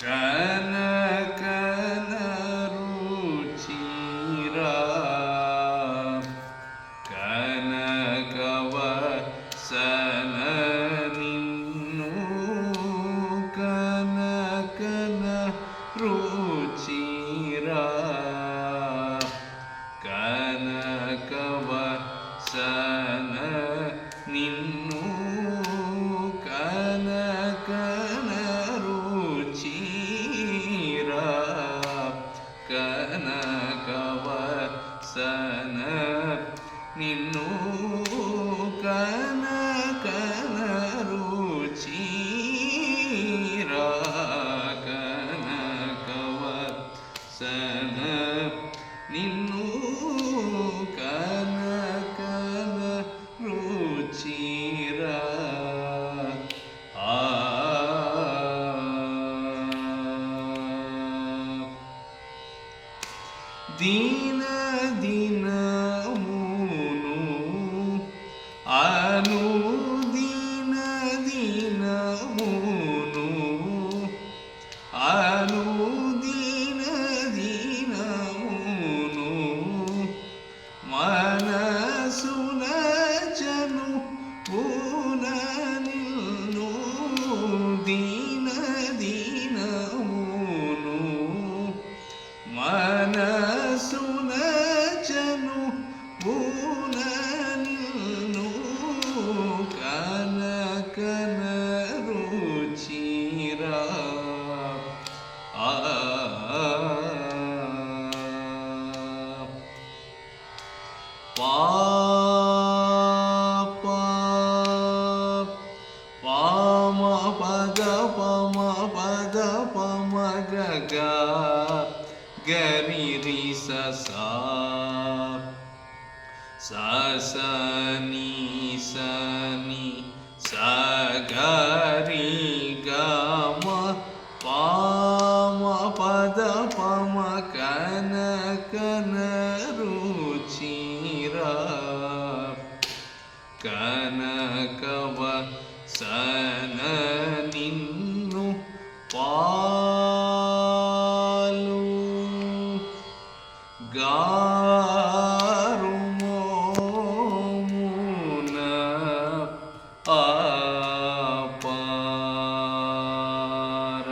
ಕನಕನ ರುಚಿರ ಕನಕವ ಸನ ನಿನ್ನು ಕನಕನ ರುಚಿರ ಕನಕವ ಸನ ನಿನ್ನು ಕನಕನ ರುಚಿರ ಕನಕವ ಸನ ನಿನ್ನು ಕನಕನ ರುಚಿರ ಕನಕವ ಸನ ನಿನ್ನು ಕನಕನ ರುಚಿರ ದೀನ ದಿನಮೂನು ಅನುದಿನ ದಿನಮೂನು ಅನುದಿನ ದಿನಮೂನು ಮನಸುನ ಚನು ಪೂನ ನಿಲ್ನು ದೀನ ದಿನಮೂನು ಮನಸುನ ಚನು ಪೂನ ನಿಲ್ನು ಕನಕನ ರುಚಿರ ಪಾಪ ಪಾಮ ಪದ ಪಮ ಪದ ಪಮ ಗಗ ಗರಿ ರಿ ಸ ಸ ನಿ ಸ ನಿ ಸ ಗ ರಿ ಗ ಮ ಪಾಮ ಪದ ಪಮ ಕನಕನ ರುಚಿರ ಕನಕವ ಸನ ನಿನ್ನು ಪಾಲು ಗಾರು ಮೋಮುನ ಅಪಾರ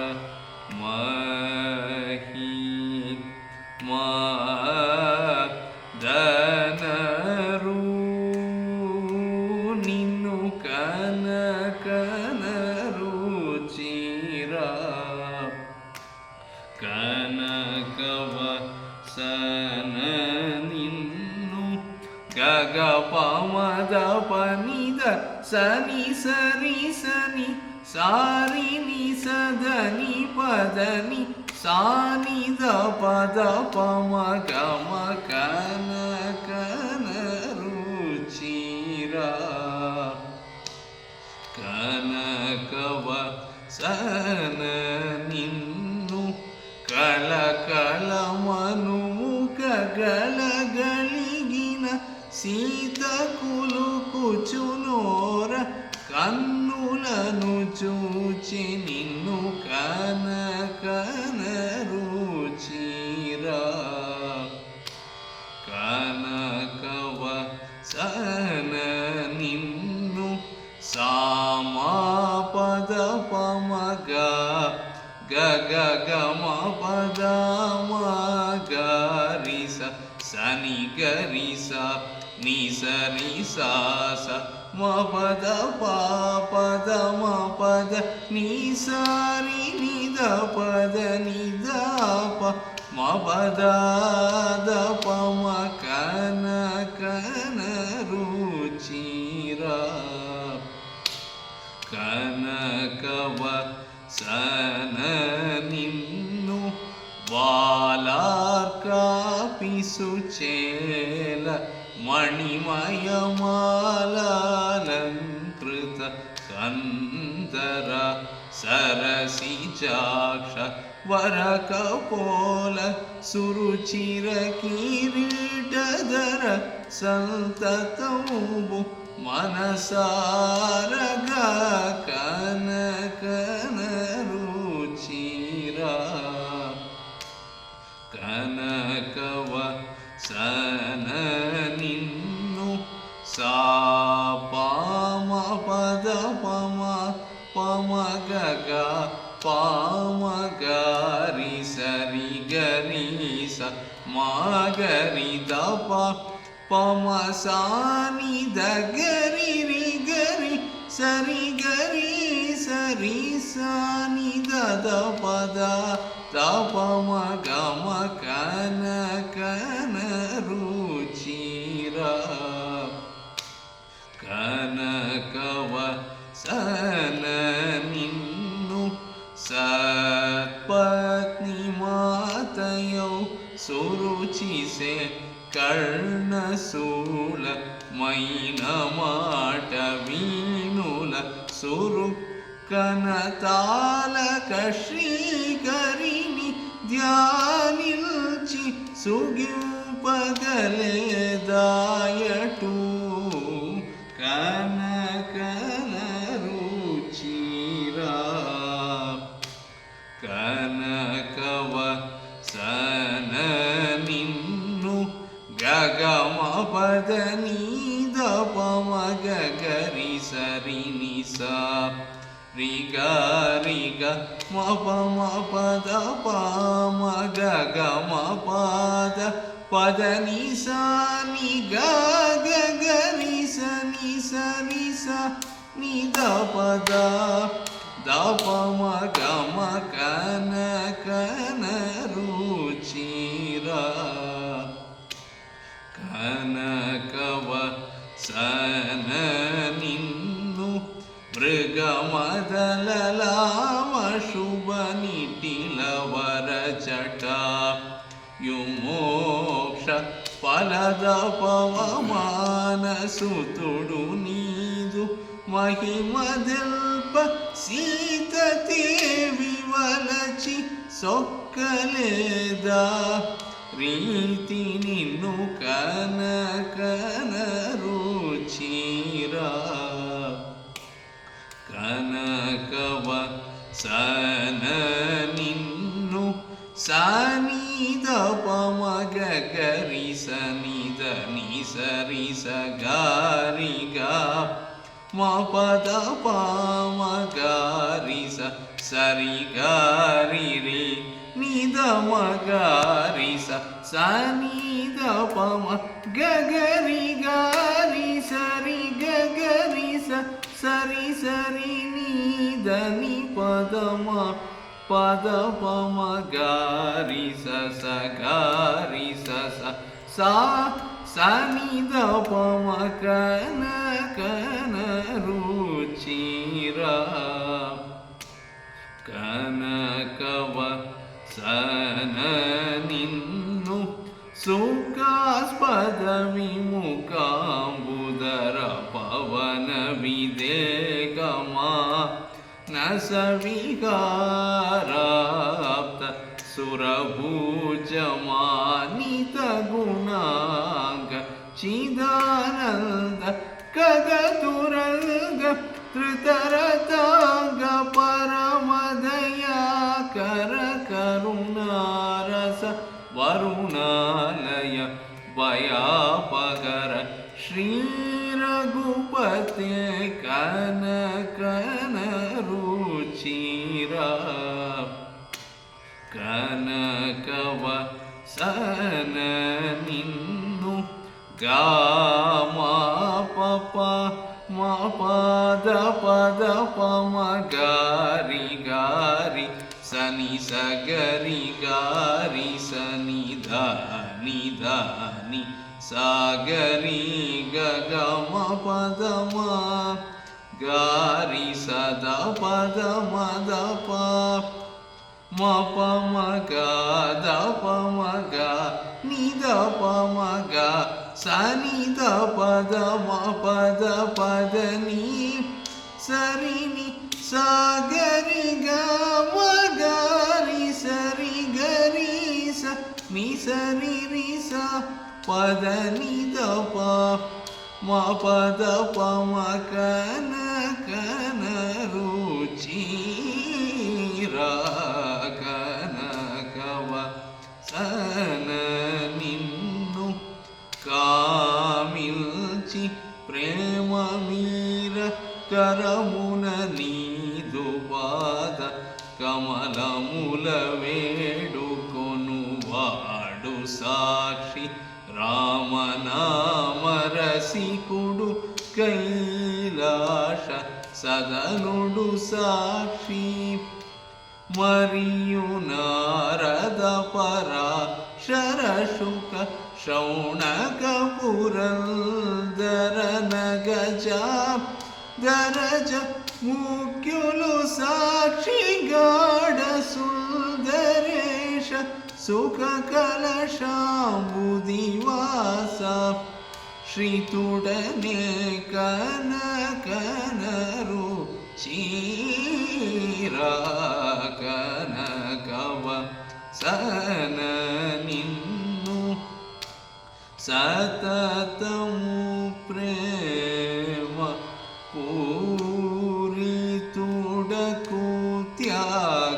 ಮಹಿ ಮದನರು ನಿನ್ನು ಕನಕನ ರುಚಿರ ಕನಕವ ಸನ ನಿನ್ನು ಗಗ ಪಮದ ಪನಿದ ಸನಿ ಸರಿ ಸನಿ ಸಾರಿ ನಿ ಸದನಿ ಪದನಿ ಸಾನಿದ ಪದ ಪಮ ಗಮ ಕನಕನ ರುಚಿರ ಕನಕವ ಸನ ನಿನ್ನು ಕಲ ಕಲ ಮನುಮುಖ ಗಲಗಳಿಗಿನ ಸೀತ ಕುಲು ಕುಚುನೋರ ಕನ್ನುలను చూచి నిన్ను కనకన రుచిర కనకవ సన నిన్ను సామాపద పమగ గగ గమ పద మగరిస సని గరిస ని సరి సాస మ పద పాపద మ పద ని సారి నిద పద నిద ప మ పద ద పమ కనకన రుచిర కనకవ సన నిన్ను వాలార్కాపిసుచేల మణిమయమాలాలంకృత కందర సరసిజాక్ష వరకపోల సురుచిర కిరీటధర సంతతము మనసారగా కనకన రుచిర మగ పామగారి సరి గరి స మాగరి దప పమసాని దగరి రి గరి సరి గరి సరి సాని దద పద తప మగ కన కన రుచిర కనకవ సన నిన్ను సత్పత్ని మాతయౌ సురుచిసే కర్ణశూల మైన మాట వీణుల సురు కనతాలక శ్రీకరిని ధ్యానిల్చి సుగింపగలేదాయటు కనకన రుచిరా కనకవ సన నిన్ను గగమ పదని దప మగరి సరి నిసా రిగ రిగ మప మపద మగ గమ పద పద నిసా ని గరి సని సని స ని ద పద దప మగ కన కన రుచిర కనకవ సన నిన్ను మృగమదలలామ శుభ నిటిలవర జట యుమోక్ష ఫలద పవమానసుతుడు నీదు మహిమదల్ప సీతదేవి వలచి సొక్కలేదా ರೀತಿ ನಿನ್ನು ಕನಕನ ರುಚಿರ ಕನಕವ ಸನ ನಿನ್ನು ಸಾನಿದ ಪಮಗ ಗರಿ ಸನಿದ ನಿ ಸರಿ ಸ ಗಾರಿ ಗ ಮಪದ ಪಾಮಗಾರಿ ಸ ಸರಿ ಗಾರಿ ರೇ ನಿದ ಮಗಾರಿ ಸ ಸನಿದ ಪಮ ಗಗರಿ ಗಾರಿ ಸರಿ ಗಗರಿ ಸ ಸರಿ ಸರಿ ನಿದ ನಿ ಪದಮ ಪದ ಪಮ ಗಾರಿ ಸ ಸ ಗಾರಿ ಸ ಸ ಸಾ ಸನಿದ ಪಮ ಕನ ಕನ ರುಚಿರ ಕನಕವ ಸನ ನಿನ್ನು ಸುಖಾಸ್ಪದ ವಿಮುಖಾಂಬುದರ ಪವನ ವಿದೇಗಮ ನಸವಿಹಾರಾಪ್ತ ಸುರಭುಜಮಾನಿತ ಗುಣಾಂಗ ಚಿದಾನಂದ ಕಗತುರಂಗ ಧೃತರತಾಂಗ ಪರಮದಯಾಕರ ಕರುಣಾರಸ ವರುಣಾಲಯ ಭಯಾಪಗರ ಶ್ರೀ ರಘುಪತೆ ಕನಕನ ರುಚಿರ ಕನಕವ ಸನ ನಿನ್ನು ಗಾಮ ಪಪ ಮ ಪದ ಪದ ಪಮ ಗಾರಿ ಗಾರಿ ಸನಿ ಸ ಗರಿ ಗಾರಿ ಸನಿ ಧಾನಿ ಧಾನಿ ಸಾಗರಿ ಗಮ ಪದ ಮ ಗಾರಿ ಸದ ಪದ ಮದ ಪ ಮ ಪ ಮ ಗ ದ ಪ ಮ ಗ ನಿ ದ ಪ ಮ ಗ ಸನಿ ದ ಪದ ಮ ಪದ ಪದ ನಿ ಸರಿ ನಿ ಸಾಗರಿ ಗ ಮ ಗಾರಿ ಸರಿ ಗರಿ ಸ ನಿ ಸರಿ ರಿ ಸ ಪದ ನಿ ದ ಪ ಮ ಪದ ಪ ಮ ಕನ ಕನ ರುಚಿರ ಕನಕವ ಸನ ನಿನ್ನು ಕಾಮಿಲ್ಚಿ ಪ್ರೇಮ ಮೀರ ಕರమున నీదు కమలముల వేడుకొనువాడు సాక్షి రామనామరసికుడు కైలాస సదనుడు సాక్షి మరియు నారద పరాశరశుక శౌనక పురందర నగజ దరజ ముఖ్యులు సాక్షి గాఢ సుందరేశ సుఖ కలశాంబుదివాస శ్రీతుడనే కనకనరు చీరా కనకవ సన నిన్ను సతతము ప్రేమ పూరితుడకు త్యాగరాజ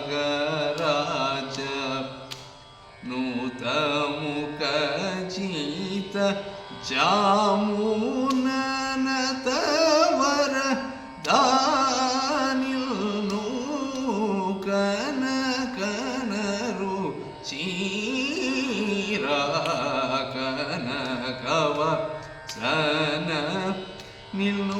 నూతముఖ జీత జాముననతవర దానిల్ను కనకనరు చీరా కనకవ సన నిల్ను